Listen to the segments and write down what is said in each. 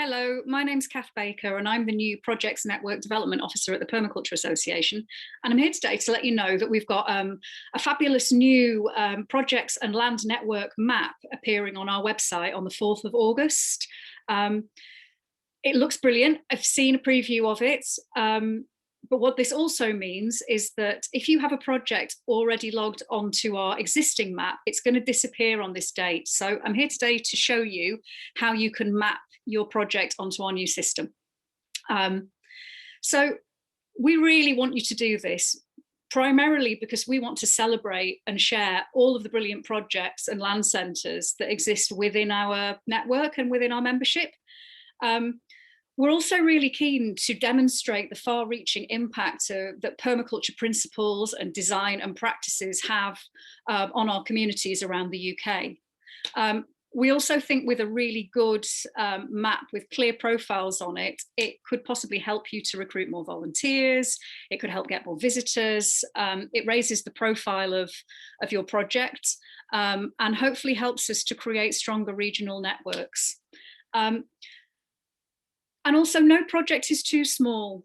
Hello, my name's Kath Baker and I'm the new Projects Network Development Officer at the Permaculture Association. And I'm here today to let you know that we've got a fabulous new projects and land network map appearing on our website on the 4th of August. It looks brilliant. I've seen a preview of it. But what this also means is that if you have a project already logged onto our existing map, it's going to disappear on this date. So I'm here today to show you how you can map your project onto our new system. So we really want you to do this, primarily because we want to celebrate and share all of the brilliant projects and land centres that exist within our network and within our membership. We're also really keen to demonstrate the far-reaching impact that permaculture principles and design and practices have on our communities around the UK. We also think with a really good map with clear profiles on it, it could possibly help you to recruit more volunteers, it could help get more visitors, it raises the profile of your project, and hopefully helps us to create stronger regional networks. And also, no project is too small.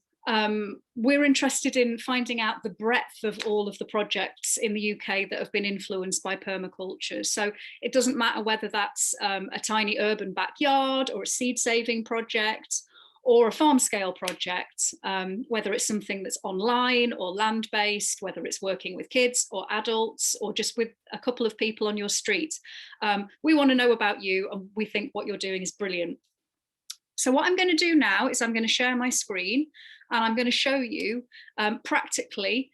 We're interested in finding out the breadth of all of the projects in the UK that have been influenced by permaculture. So it doesn't matter whether that's a tiny urban backyard or a seed saving project or a farm scale project, whether it's something that's online or land-based, whether it's working with kids or adults or just with a couple of people on your street. We want to know about you, and we think what you're doing is brilliant. So what I'm going to do now is I'm going to share my screen and I'm going to show you practically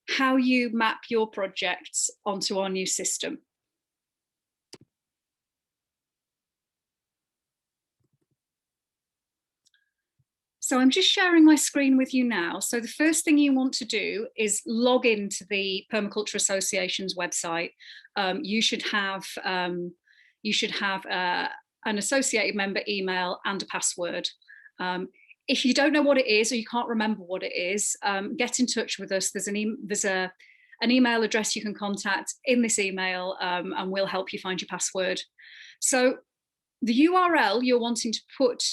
how you map your projects onto our new system. So I'm just sharing my screen with you now. So the first thing you want to do is log into the Permaculture Association's website. You should have an associated member email and a password. If you don't know what it is or you can't remember what it is, get in touch with us. There's an email address you can contact in this email, and we'll help you find your password. So the URL you're wanting to put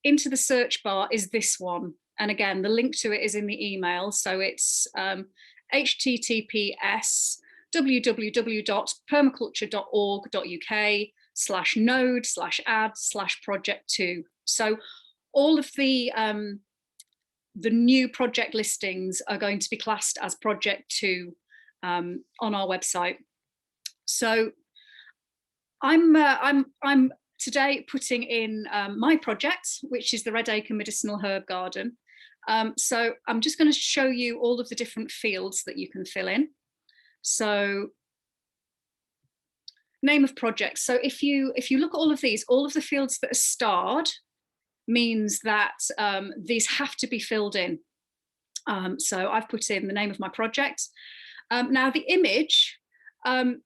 into the search bar is this one. And again, the link to it is in the email. So it's https www.permaculture.org.uk/node/add/project2. So all of the new project listings are going to be classed as project 2 on our website. So I'm today putting in my project, which is the Red Acre Medicinal Herb Garden. So I'm just going to show you all of the different fields that you can fill in. So name of project. So if you look at all of these, all of the fields that are starred means that these have to be filled in. So I've put in the name of my project. Now the image,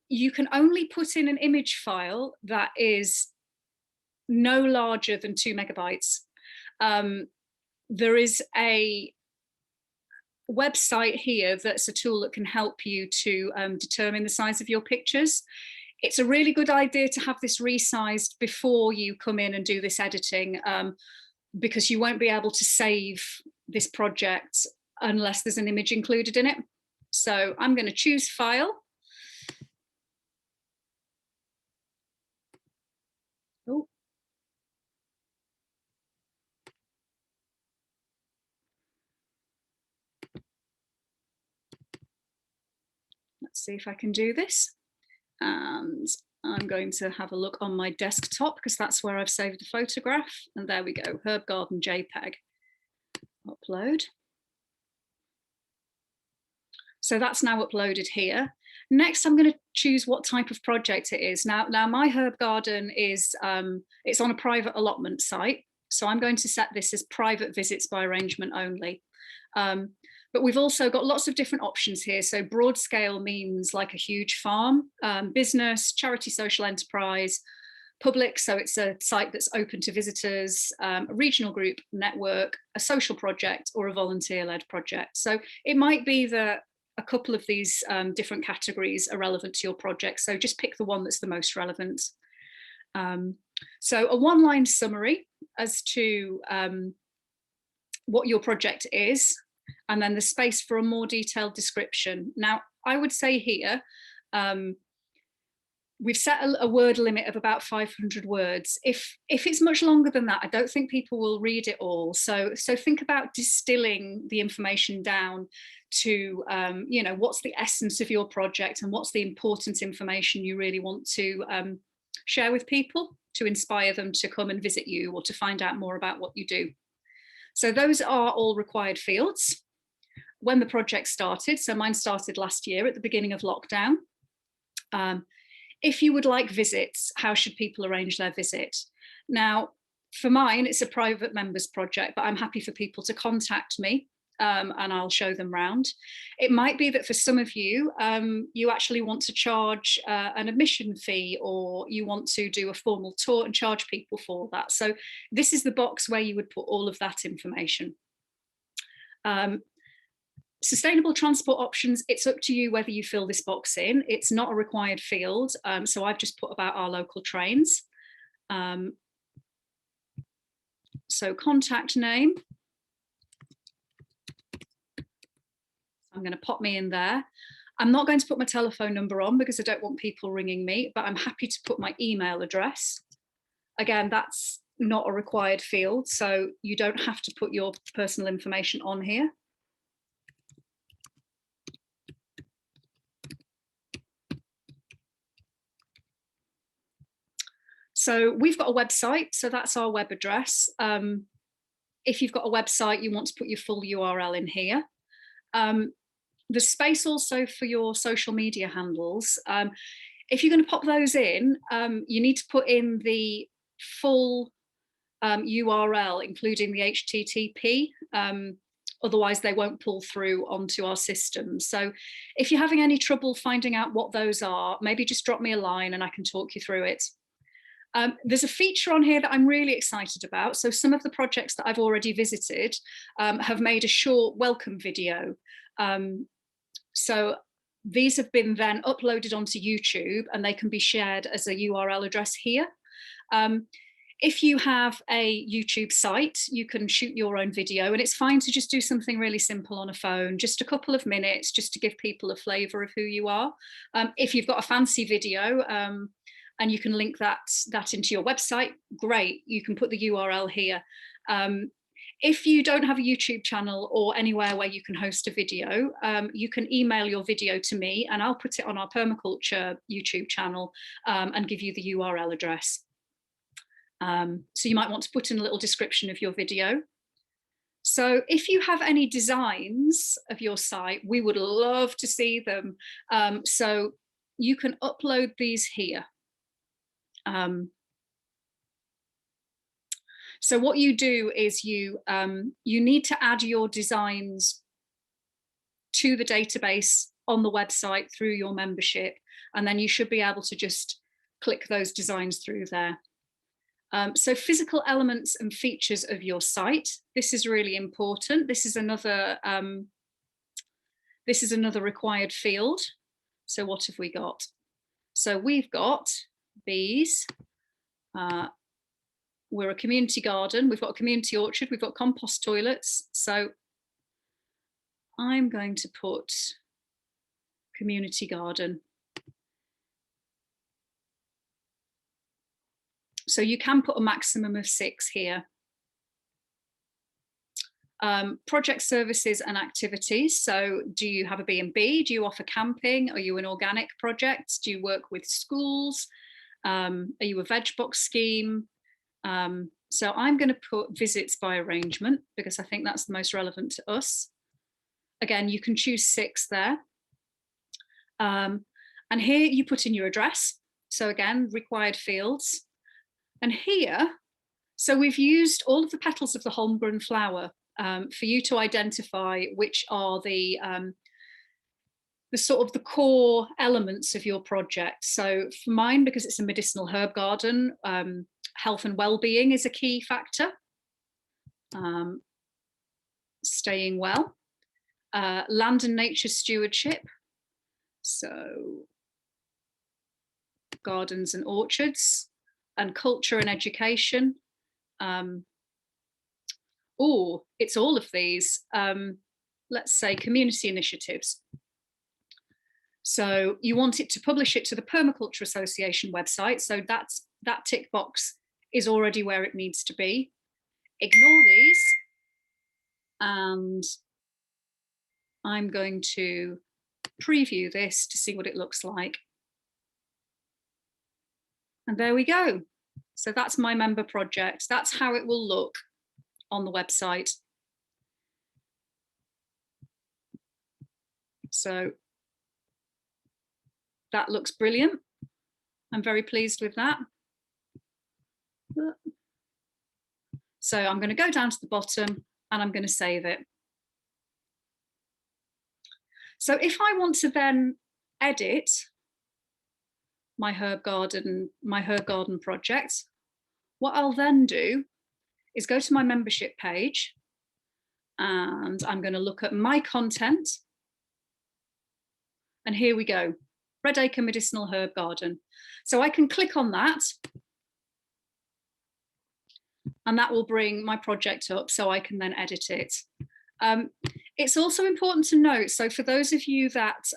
you can only put in an image file that is no larger than 2 megabytes. There is a website here that's a tool that can help you to determine the size of your pictures. It's a really good idea to have this resized before you come in and do this editing, because you won't be able to save this project unless there's an image included in it. So I'm going to choose File. Oh. Let's see if I can do this. And I'm going to have a look on my desktop because that's where I've saved the photograph. And there we go, Herb Garden JPEG. Upload. So that's now uploaded here. Next, I'm going to choose what type of project it is. Now my herb garden is, it's on a private allotment site. So I'm going to set this as private visits by arrangement only. But we've also got lots of different options here. So broad scale means like a huge farm, business, charity social enterprise, public, so it's a site that's open to visitors, a regional group network, a social project, or a volunteer-led project. So it might be that a couple of these different categories are relevant to your project. So just pick the one that's the most relevant. So a one-line summary as to what your project is, and then the space for a more detailed description. Now, I would say here, we've set a word limit of about 500 words. If it's much longer than that, I don't think people will read it all. So think about distilling the information down to, you know, what's the essence of your project and what's the important information you really want to share with people to inspire them to come and visit you or to find out more about what you do. So those are all required fields. When the project started, so mine started last year at the beginning of lockdown. If you would like visits, how should people arrange their visit? Now, for mine, it's a private members project, but I'm happy for people to contact me and I'll show them round. It might be that for some of you, you actually want to charge an admission fee, or you want to do a formal tour and charge people for that. So this is the box where you would put all of that information. Sustainable transport options, it's up to you whether you fill this box in. It's not a required field, so I've just put about our local trains. So contact name. I'm going to pop me in there. I'm not going to put my telephone number on because I don't want people ringing me, but I'm happy to put my email address. Again, that's not a required field, so you don't have to put your personal information on here. So we've got a website, so that's our web address. If you've got a website, you want to put your full URL in here. The space also for your social media handles. If you're going to pop those in, you need to put in the full URL, including the HTTP. Otherwise, they won't pull through onto our system. So if you're having any trouble finding out what those are, maybe just drop me a line and I can talk you through it. There's a feature on here that I'm really excited about. So some of the projects that I've already visited have made a short welcome video. So these have been then uploaded onto YouTube and they can be shared as a URL address here. If you have a YouTube site, you can shoot your own video, and it's fine to just do something really simple on a phone, just a couple of minutes, just to give people a flavour of who you are. If you've got a fancy video, and you can link that into your website, great, you can put the URL here. If you don't have a YouTube channel or anywhere where you can host a video, you can email your video to me and I'll put it on our permaculture YouTube channel and give you the URL address. So you might want to put in a little description of your video. So if you have any designs of your site, we would love to see them. So you can upload these here. So what you do is you need to add your designs to the database on the website through your membership, and then you should be able to just click those designs through there. So physical elements and features of your site. This is really important. This is another required field. So what have we got? So we've got bees. We're a community garden. We've got a community orchard. We've got compost toilets. So I'm going to put community garden. So you can put a maximum of 6 here. Project services and activities. So do you have a B&B? Do you offer camping? Are you an organic project? Do you work with schools? Are you a veg box scheme? So I'm going to put visits by arrangement because I think that's the most relevant to us. Again, you can choose 6 there. And here you put in your address. So again, required fields. And here, so we've used all of the petals of the Holmgren flower for you to identify which are the sort of the core elements of your project. So for mine, because it's a medicinal herb garden, health and well-being is a key factor. Staying well. Land and nature stewardship. So gardens and orchards. and culture and education. Or it's all of these, let's say community initiatives. So you want it to publish it to the Permaculture Association website. So that tick box is already where it needs to be. Ignore these. And I'm going to preview this to see what it looks like. And there we go. So that's my member project. That's how it will look on the website. So that looks brilliant. I'm very pleased with that. So I'm going to go down to the bottom and I'm going to save it. So if I want to then edit my herb garden project, what I'll then do is go to my membership page and I'm going to look at my content. And here we go, Red Acre Medicinal Herb Garden. So I can click on that and that will bring my project up so I can then edit it. It's also important to note, so for those of you that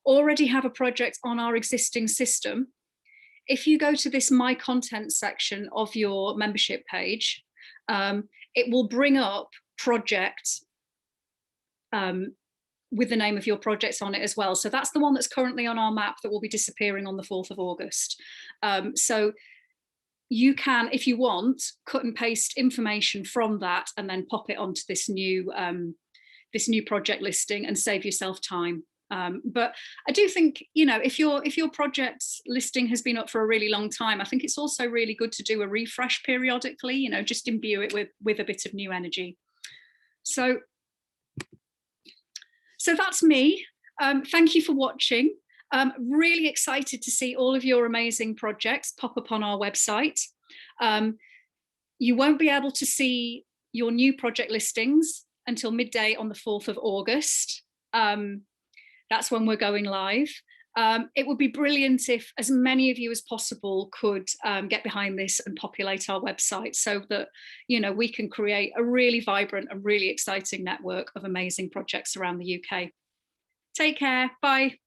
already have a project on our existing system, if you go to this My Content section of your membership page, it will bring up project with the name of your projects on it as well. So that's the one that's currently on our map that will be disappearing on the 4th of August. So you can, if you want, cut and paste information from that and then pop it onto this new project listing and save yourself time. But I do think, you know, if your project listing has been up for a really long time, I think it's also really good to do a refresh periodically, you know, just imbue it with a bit of new energy. So that's me. Thank you for watching. Really excited to see all of your amazing projects pop up on our website. You won't be able to see your new project listings until midday on the 4th of August. That's when we're going live. It would be brilliant if as many of you as possible could get behind this and populate our website so that, you know, we can create a really vibrant and really exciting network of amazing projects around the UK. Take care. Bye.